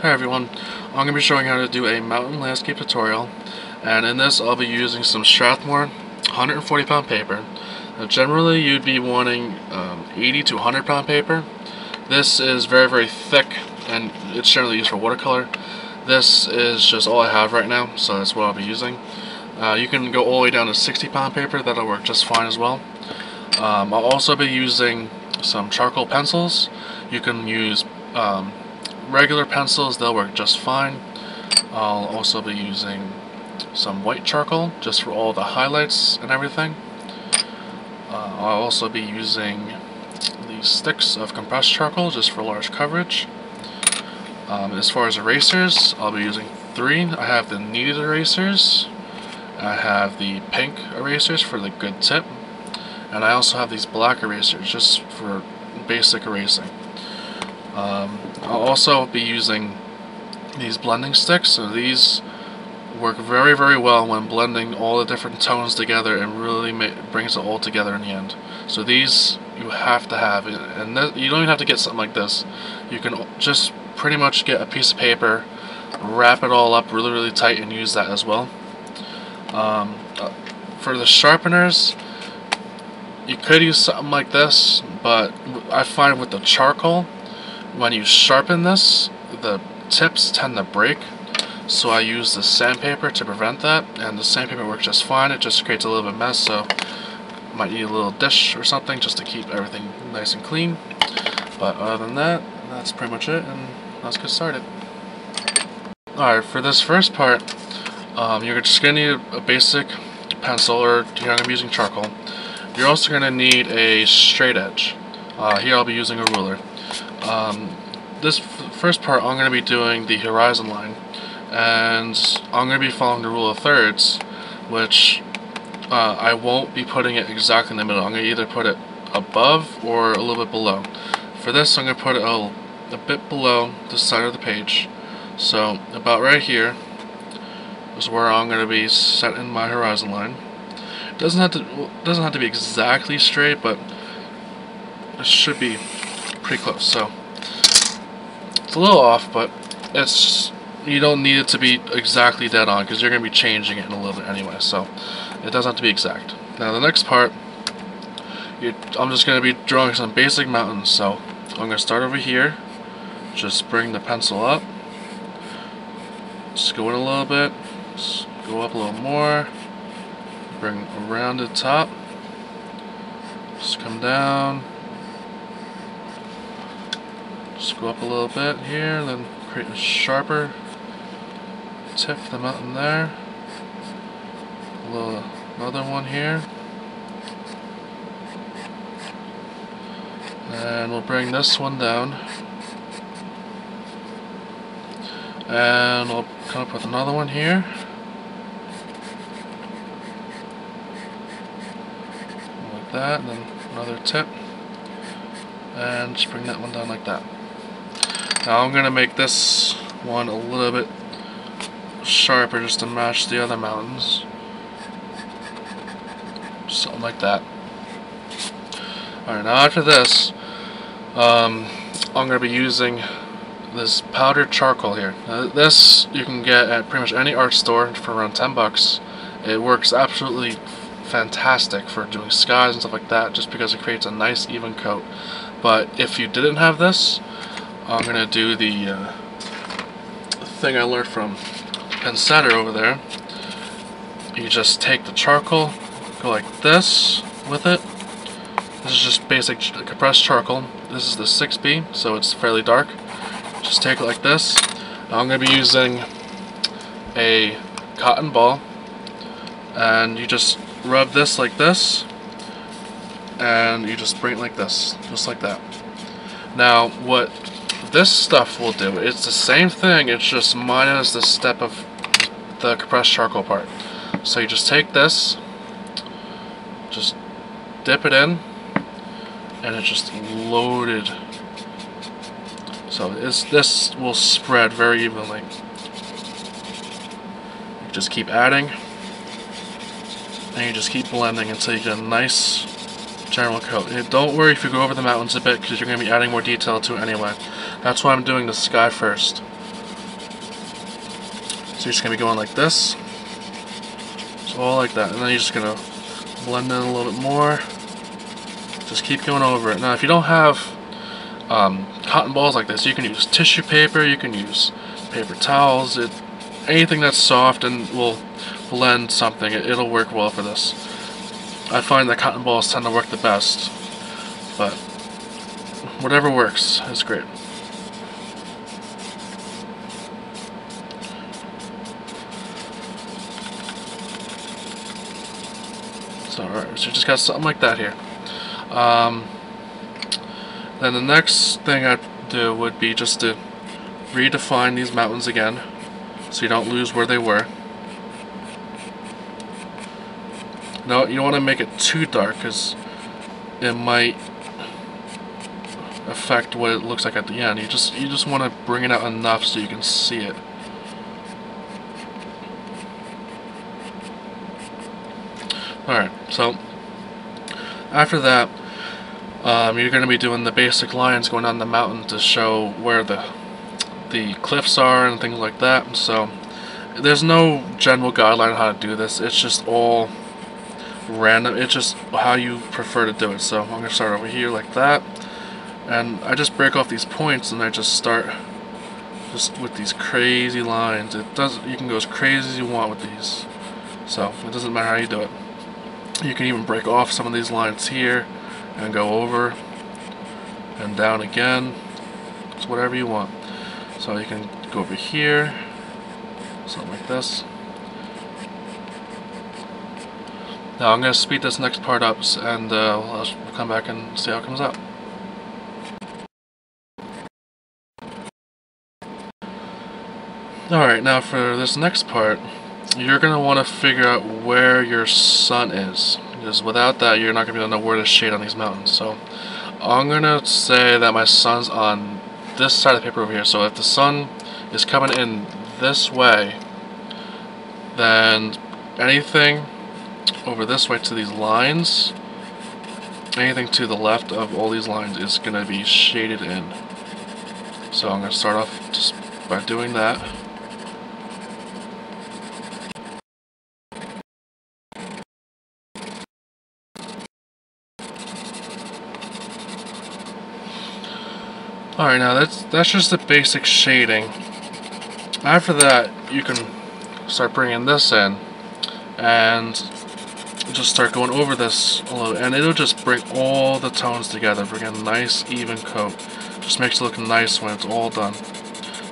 Hi everyone, I'm going to be showing how to do a mountain landscape tutorial, and in this I'll be using some Strathmore 140 pound paper. Now, generally you'd be wanting 80 to 100 pound paper. This is very thick and it's generally used for watercolor. This is just all I have right now, so that's what I'll be using. You can go all the way down to 60 pound paper, that'll work just fine as well. I'll also be using some charcoal pencils. You can use regular pencils, they'll work just fine. I'll also be using some white charcoal just for all the highlights and everything. I'll also be using these sticks of compressed charcoal just for large coverage. As far as erasers, I'll be using 3. I have the kneaded erasers, I have the pink erasers for the good tip, and I also have these black erasers just for basic erasing. I'll also be using these blending sticks, so these work very well when blending all the different tones together and really brings it all together in the end. So these you have to have, and you don't even have to get something like this. You can just pretty much get a piece of paper, wrap it all up really tight and use that as well. For the sharpeners, you could use something like this, but I find with the charcoal, when you sharpen this, the tips tend to break, so I use the sandpaper to prevent that, and the sandpaper works just fine. It just creates a little bit of mess, so might need a little dish or something just to keep everything nice and clean. But other than that, that's pretty much it, and let's get started. Alright, for this first part, you're just going to need a basic pencil, or here I'm going to be using charcoal. You're also going to need a straight edge. Here I'll be using a ruler. This first part I'm going to be doing the horizon line, and I'm going to be following the rule of thirds, which I won't be putting it exactly in the middle. I'm going to either put it above or a little bit below. For this I'm going to put it a bit below the center of the page, so about right here is where I'm going to be setting my horizon line. It doesn't have to be exactly straight, but it should be pretty close. So it's a little off, but you don't need it to be exactly dead on because you're going to be changing it in a little bit anyway, so it doesn't have to be exact. Now the next part, I'm just going to be drawing some basic mountains. So I'm going to start over here, just bring the pencil up, just go in a little bit, just go up a little more, bring around the top, just come down, just go up a little bit here, then create a sharper tip for the mountain there. Another one here. And we'll bring this one down. And we'll come up with another one here. Like that, and then another tip. And just bring that one down like that. Now I'm going to make this one a little bit sharper just to match the other mountains. Something like that. Alright, now after this, I'm going to be using this powdered charcoal here. This you can get at pretty much any art store for around 10 bucks. It works absolutely fantastic for doing skies and stuff like that, just because it creates a nice even coat. But if you didn't have this, I'm going to do the thing I learned from Pensetter over there. You just take the charcoal, go like this with it. This is just basic compressed charcoal. This is the 6B, so it's fairly dark. Just take it like this. Now I'm going to be using a cotton ball, and you just rub this like this, and you just bring it like this, just like that. Now what this stuff will do, it's the same thing, it's just minus the step of the compressed charcoal part. So you just take this, just dip it in, and it's just loaded. So this will spread very evenly. You just keep adding, and you just keep blending until you get a nice general coat. Don't worry if you go over the mountains a bit, because you're going to be adding more detail to it anyway. That's why I'm doing the sky first. So you're just going to be going like this. So all like that. And then you're just going to blend in a little bit more. Just keep going over it. Now if you don't have cotton balls like this, you can use tissue paper, you can use paper towels, anything that's soft and will blend something, it'll work well for this. I find that cotton balls tend to work the best, but whatever works is great. So alright, so you just got something like that here. Then the next thing I'd do would be just to redefine these mountains again, so you don't lose where they were. No, you don't want to make it too dark because it might affect what it looks like at the end. You just want to bring it out enough so you can see it. Alright, so after that, you're going to be doing the basic lines going down the mountain to show where the cliffs are and things like that. So there's no general guideline on how to do this. It's just all random. It's just how you prefer to do it. So I'm going to start over here like that, and I just break off these points and I just start just with these crazy lines. You can go as crazy as you want with these. So it doesn't matter how you do it. You can even break off some of these lines here and go over and down again. It's whatever you want. So you can go over here, something like this. Now I'm going to speed this next part up and I'll come back and see how it comes out. Alright, now for this next part, you're going to want to figure out where your sun is, because without that you're not going to be able to know where to shade on these mountains. So I'm going to say that my sun's on this side of the paper over here. So if the sun is coming in this way, then anything over this way to these lines, anything to the left of all these lines is going to be shaded in. So I'm going to start off just by doing that. Alright, now that's just the basic shading. After that, you can start bringing this in and just start going over this a little, and it'll just bring all the tones together, bring a nice even coat. Just makes it look nice when it's all done.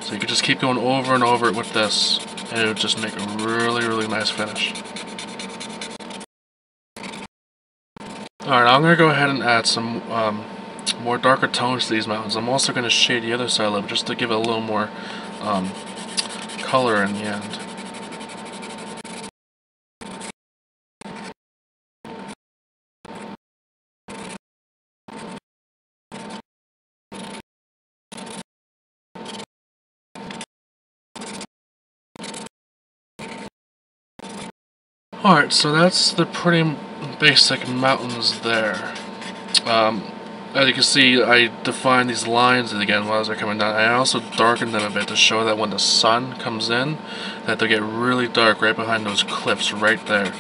So you can just keep going over and over it with this, and it'll just make a really, really nice finish. Alright, I'm going to go ahead and add some more darker tones to these mountains. I'm also going to shade the other side a little, just to give it a little more color in the end. Alright, so that's the pretty basic mountains there. As you can see, I defined these lines again while they're coming down. I also darkened them a bit to show that when the sun comes in, that they'll get really dark right behind those cliffs right there.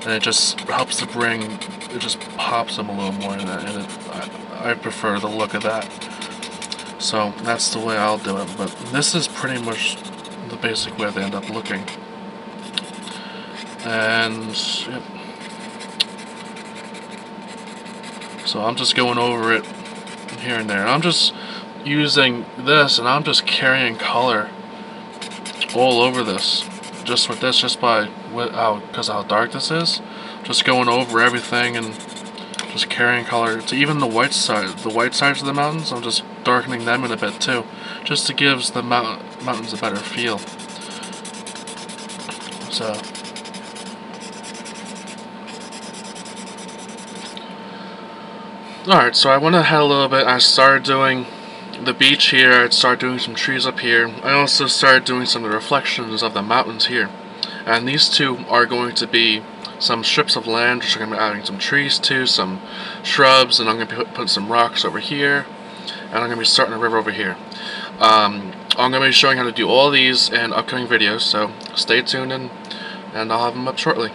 And it just helps to bring, it just pops them a little more in that, and I prefer the look of that. So that's the way I'll do it, but this is pretty much the basic way they end up looking. And yep. So I'm just going over it here and there. And I'm just using this, and I'm just carrying color all over this. Just with this, just by because of how dark this is. Just going over everything and just carrying color to even the white sides of the mountains. I'm just darkening them in a bit too, just to give the mountains a better feel. So. Alright, so I went ahead a little bit. I started doing the beach here. I started doing some trees up here. I also started doing some of the reflections of the mountains here. And these two are going to be some strips of land, which I'm going to be adding some trees to, some shrubs, and I'm going to be putting some rocks over here. And I'm going to be starting a river over here. I'm going to be showing how to do all these in upcoming videos, so stay tuned and I'll have them up shortly.